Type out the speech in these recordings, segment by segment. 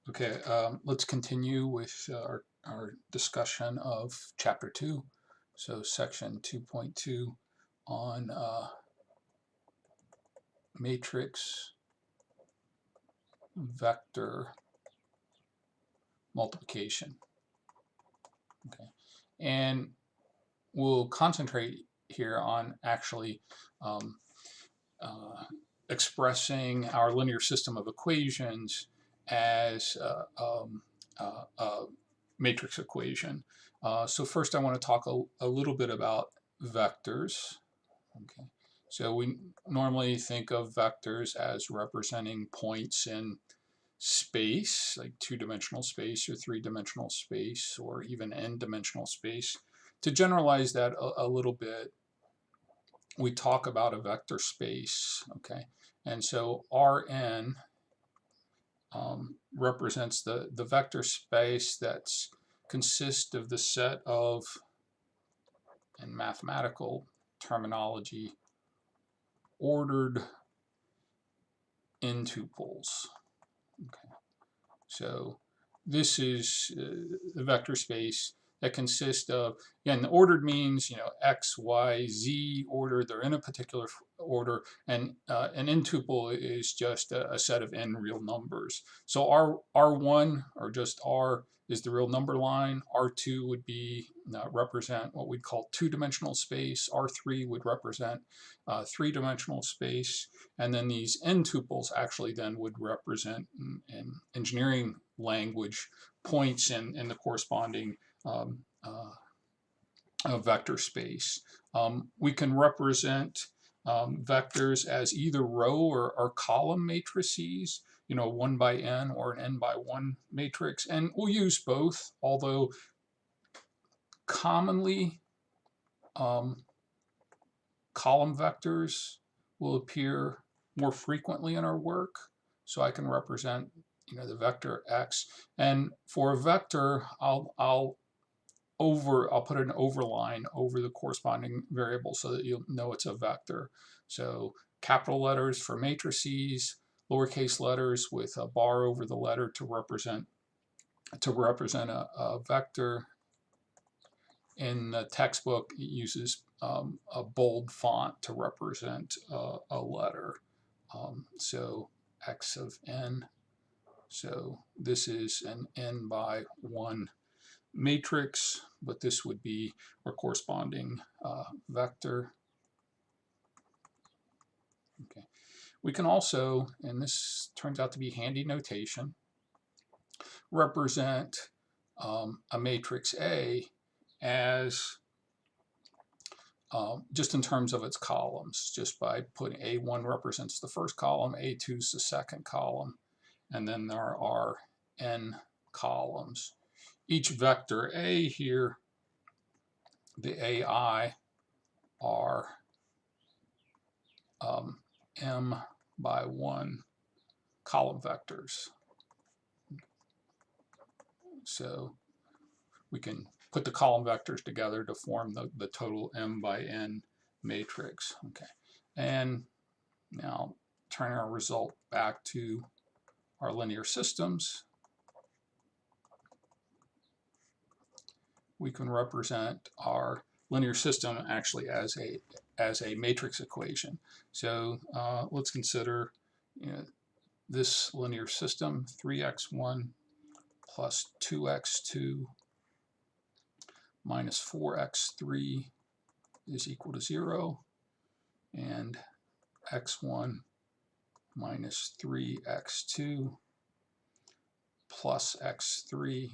Okay, let's continue with our discussion of Chapter 2. So Section 2.2 on matrix vector multiplication. Okay, and we'll concentrate here on actually um, uh, expressing our linear system of equations as a matrix equation. So first I want to talk a little bit about vectors. Okay. So we normally think of vectors as representing points in space, like two-dimensional space or three-dimensional space or even n-dimensional space. To generalize that a little bit, we talk about a vector space, okay? And so Rn represents the vector space that's consists of the set of, in mathematical terminology, ordered n-tuples. Okay. So this is the vector space that consists of, again, the ordered means, x, y, z order. They're in a particular order, and an n-tuple is just a set of n real numbers. So R1, or just R, is the real number line. R2 would be represent what we'd call two-dimensional space. R3 would represent three-dimensional space. And then these n-tuples actually then would represent, in engineering language, points in the corresponding vector space. We can represent vectors as either row or column matrices, 1 by n or an n by 1 matrix. And we'll use both, although commonly column vectors will appear more frequently in our work. So I can represent, the vector x. And for a vector, I'll put an overline over the corresponding variable so that you'll know it's a vector. So capital letters for matrices, lowercase letters with a bar over the letter to represent a vector. In the textbook, it uses a bold font to represent a letter. So x of n. So this is an n by 1 matrix, but this would be our corresponding vector. Okay. We can also, and this turns out to be handy notation, represent a matrix A as just in terms of its columns, just by putting A1 represents the first column, A2 is the second column, and then there are n columns. Each vector A here, the AI, are m by 1 column vectors. So we can put the column vectors together to form the total m by n matrix. Okay, and now turning our result back to our linear systems, we can represent our linear system actually as a matrix equation. So let's consider this linear system: 3x1 plus 2x2 minus 4x3 is equal to 0, and x1 minus 3x2 plus x3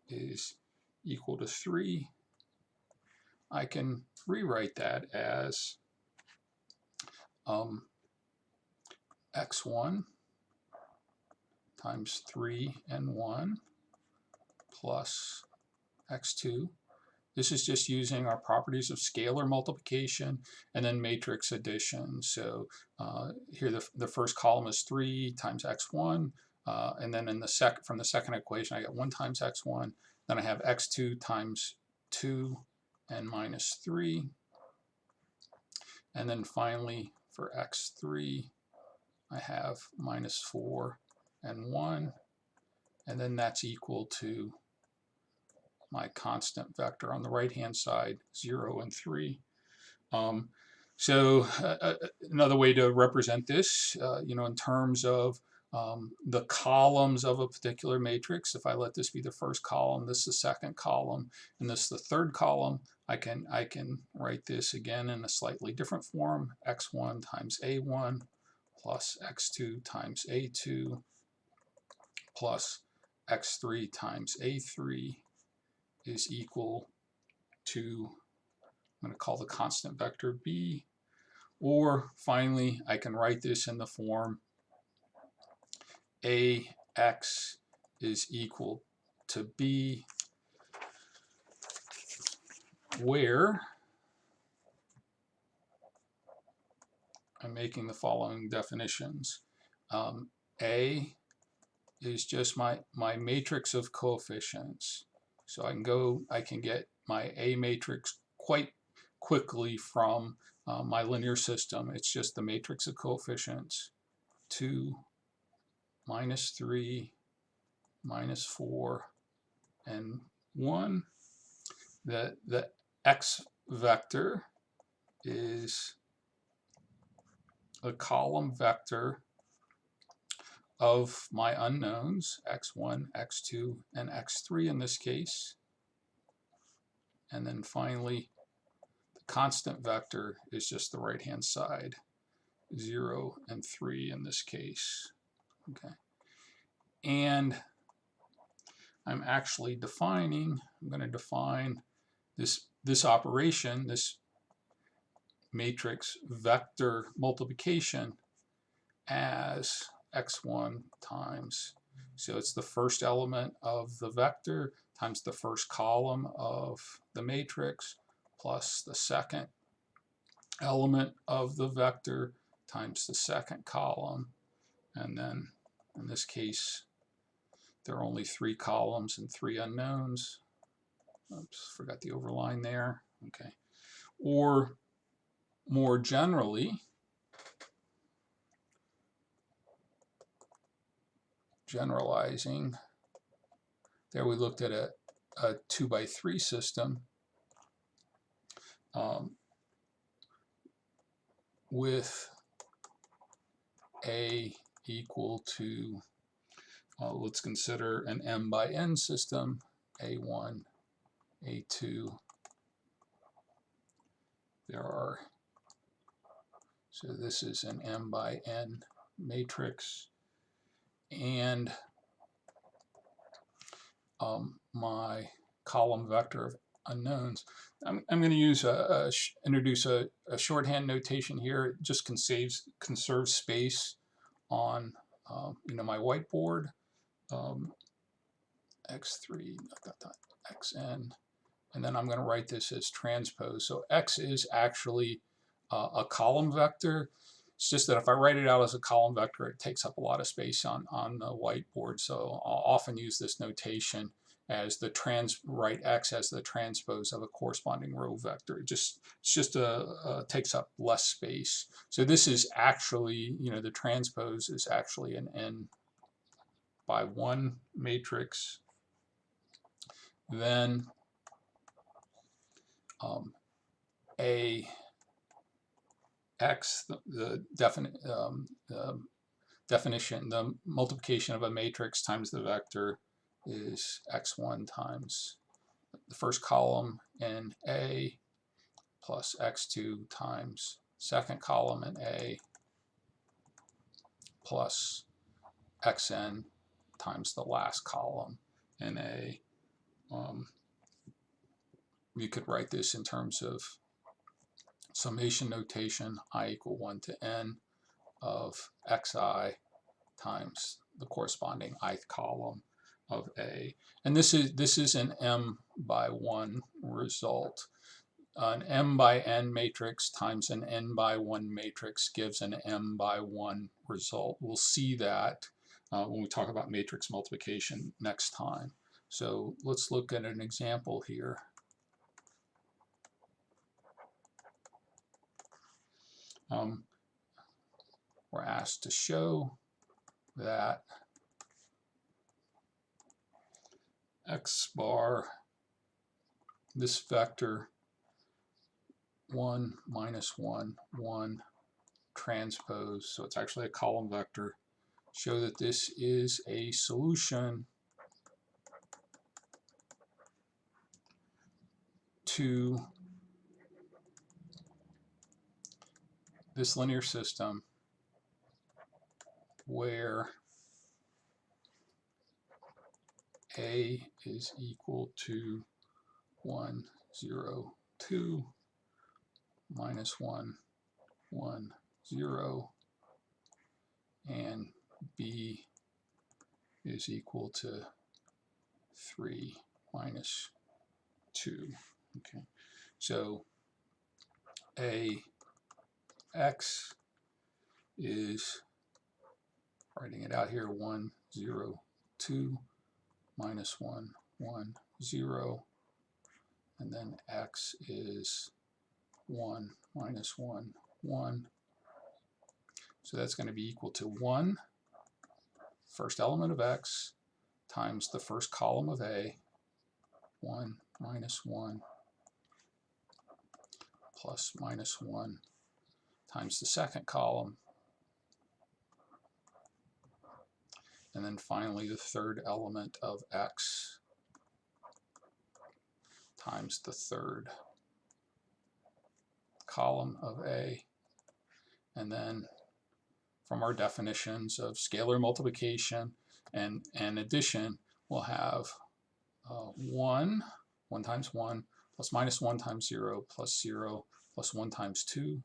is equal to 3. I can rewrite that as x1 times 3 and 1 plus x2. This is just using our properties of scalar multiplication and then matrix addition. So here the first column is 3 times x1, and then from the second equation I get 1 times x1. Then I have x2 times 2 and minus 3. And then finally for x3 I have minus 4 and 1, and then that's equal to my constant vector on the right hand side, 0 and 3. So another way to represent this, in terms of the columns of a particular matrix, if I let this be the first column, this the second column, and this the third column, I can write this again in a slightly different form, x1 times a1 plus x2 times a2 plus x3 times a3 is equal to, I'm going to call the constant vector b. Or finally, I can write this in the form ax is equal to b, where I'm making the following definitions. A is just my matrix of coefficients. So I can get my A matrix quite quickly from my linear system. It's just the matrix of coefficients, 2, minus 3, minus 4, and 1. The x vector is a column vector of my unknowns, x1, x2, and x3 in this case. And then finally, the constant vector is just the right-hand side, 0 and 3 in this case. Okay. And I'm actually I'm going to define this operation, this matrix vector multiplication, as x1 times, so it's the first element of the vector times the first column of the matrix plus the second element of the vector times the second column. And then in this case there are only 3 columns and 3 unknowns. Oops, forgot the overline there. Okay. Or more generally, generalizing, there we looked at a 2x3 system with A equal to, let's consider an m by n system, A1, A2. So this is an m by n matrix, and my column vector of unknowns. I'm going to use introduce a shorthand notation here. It just conserves space on my whiteboard. X3 xn, and then I'm going to write this as transpose. So x is actually a column vector. It's just that if I write it out as a column vector, it takes up a lot of space on the whiteboard. So I'll often use this notation as write x as the transpose of a corresponding row vector. It just takes up less space. So this is actually, the transpose is actually an n by 1 matrix. Then a x, the definition, the multiplication of a matrix times the vector is x1 times the first column in A plus x2 times second column in A plus xn times the last column in A. You could write this in terms of summation notation, I equal 1 to n of xi times the corresponding ith column of A. And this is an m by 1 result. An m by n matrix times an n by 1 matrix gives an m by 1 result. We'll see that when we talk about matrix multiplication next time. So let's look at an example here. We're asked to show that x bar, this vector 1, minus 1, 1 transpose, so it's actually a column vector, show that this is a solution to this linear system where A is equal to 1, 0, 2, minus 1, 1, 0, and B is equal to 3, minus 2. Okay, so AX is, writing it out here, 1, 0, 2, minus 1, 1, 0, and then X is 1, minus 1, 1. So that's going to be equal to 1, first element of X, times the first column of A, 1, minus 1, plus minus 1, times the second column, and then finally the third element of X times the third column of A. And then from our definitions of scalar multiplication and addition, we'll have 1 times 1, plus minus 1 times 0, plus 0, plus 1 times 2.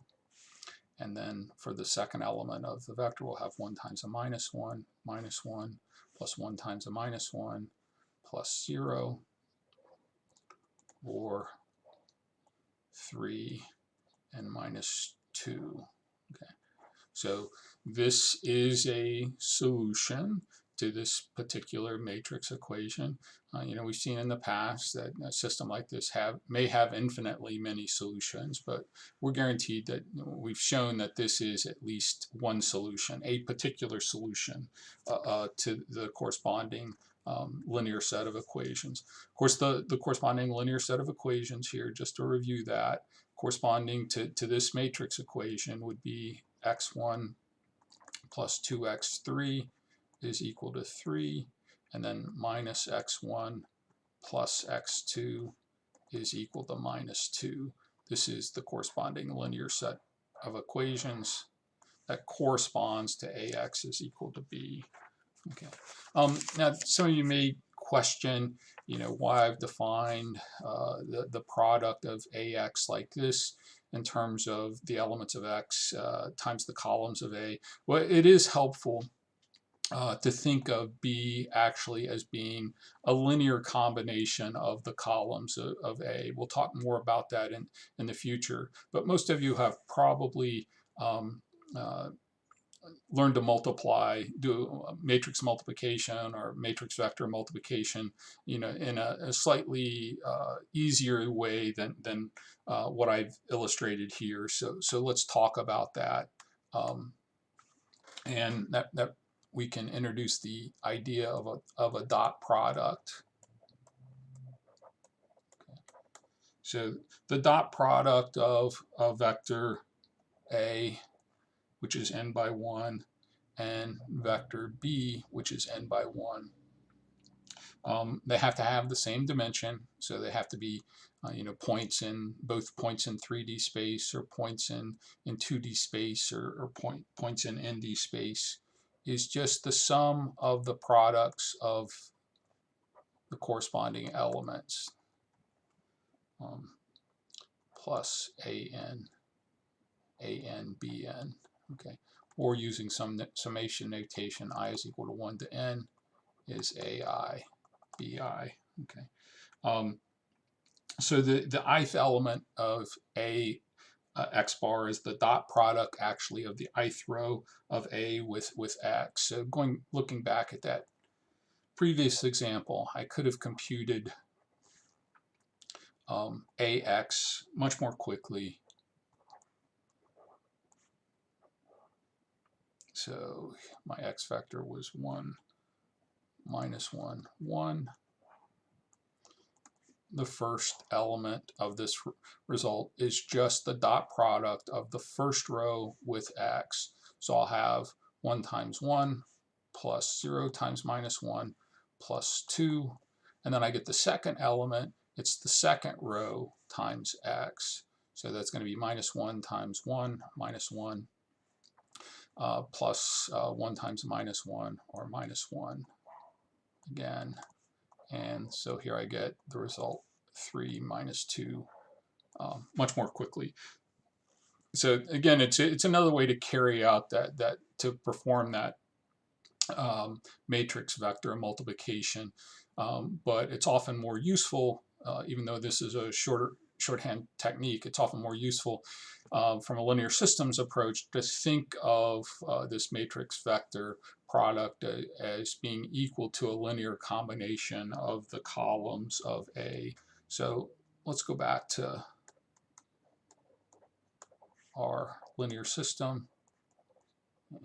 And then for the second element of the vector, we'll have 1 times a minus 1, plus 1 times a minus 1, plus 0, or 3 and minus 2. Okay, so this is a solution to this particular matrix equation. We've seen in the past that a system like this may have infinitely many solutions, but we're guaranteed that we've shown that this is at least one solution, a particular solution to the corresponding linear set of equations. Of course, the corresponding linear set of equations here, just to review that, corresponding to this matrix equation would be x1 plus 2x3 is equal to 3, and then minus x1 plus x2 is equal to minus 2. This is the corresponding linear set of equations that corresponds to ax is equal to b. Okay. Now, some of you may question, why I've defined the product of ax like this in terms of the elements of x times the columns of A. Well, it is helpful to think of B actually as being a linear combination of the columns of A. We'll talk more about that in the future, but most of you have probably learned to multiply, do matrix multiplication or matrix vector multiplication, in a slightly easier way than what I've illustrated here. So let's talk about that, and that we can introduce the idea of a dot product. Okay. So the dot product of vector A, which is n by 1, and vector B, which is n by 1. They have to have the same dimension, so they have to be points in 3D space, or points in 2D space, or points in ND space, is just the sum of the products of the corresponding elements plus an, bn. Okay, or using some summation notation, I is equal to 1 to n is ai, bi. Okay, so the ith element of A x bar is the dot product actually of the ith row of A with x. So looking back at that previous example, I could have computed ax much more quickly. So my x vector was 1, minus 1, 1, the first element of this result is just the dot product of the first row with x. So I'll have 1 times 1 plus 0 times minus 1 plus 2. And then I get the second element. It's the second row times x. So that's going to be minus 1 times 1 minus 1 plus 1 times minus 1 or minus 1 again. And so here I get the result 3 minus 2 much more quickly. So again, it's another way to carry out that to perform that matrix vector multiplication, but it's often more useful, even though this is a shorthand technique, it's often more useful from a linear systems approach to think of this matrix vector product as being equal to a linear combination of the columns of A. So let's go back to our linear system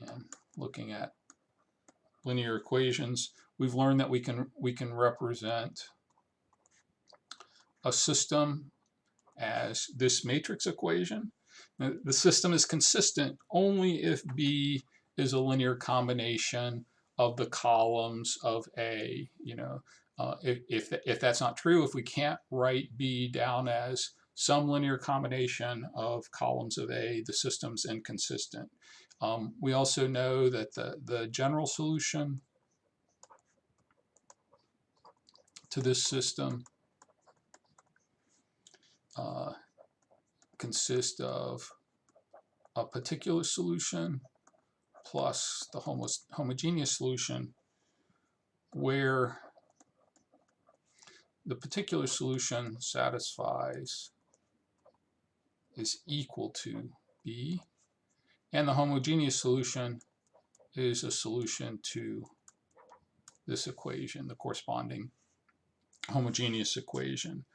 and looking at linear equations. We've learned that we can represent a system as this matrix equation. Now, the system is consistent only if B is a linear combination of the columns of A. You know, if that's not true, if we can't write B down as some linear combination of columns of A, the system's inconsistent. We also know that the general solution to this system consists of a particular solution plus the homogeneous solution, where the particular solution is equal to B, and the homogeneous solution is a solution to this equation, the corresponding homogeneous equation.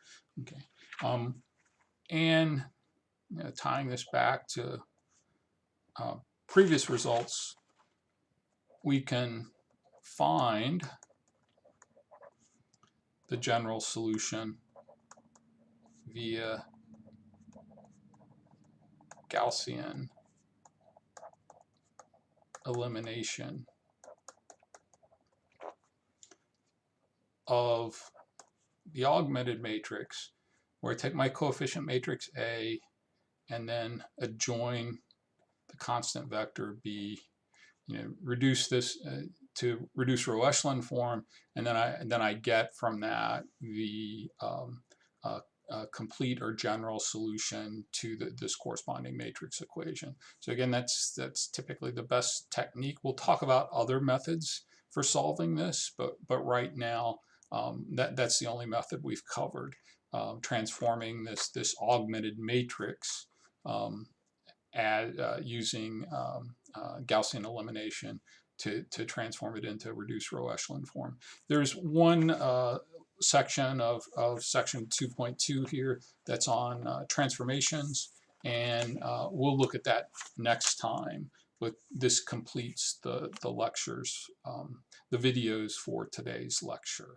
Okay, and you know, tying this back to previous results, we can find the general solution via Gaussian elimination of the augmented matrix, where I take my coefficient matrix A and then adjoin the constant vector B, you know, reduce this to reduce row echelon form, and then I get from that the complete or general solution to this corresponding matrix equation. So again, that's typically the best technique. We'll talk about other methods for solving this, but right now that's the only method we've covered, transforming this augmented matrix using Gaussian elimination to transform it into reduced row echelon form. There's one section of section 2.2 here that's on transformations, and we'll look at that next time. But this completes the lectures, the videos for today's lecture.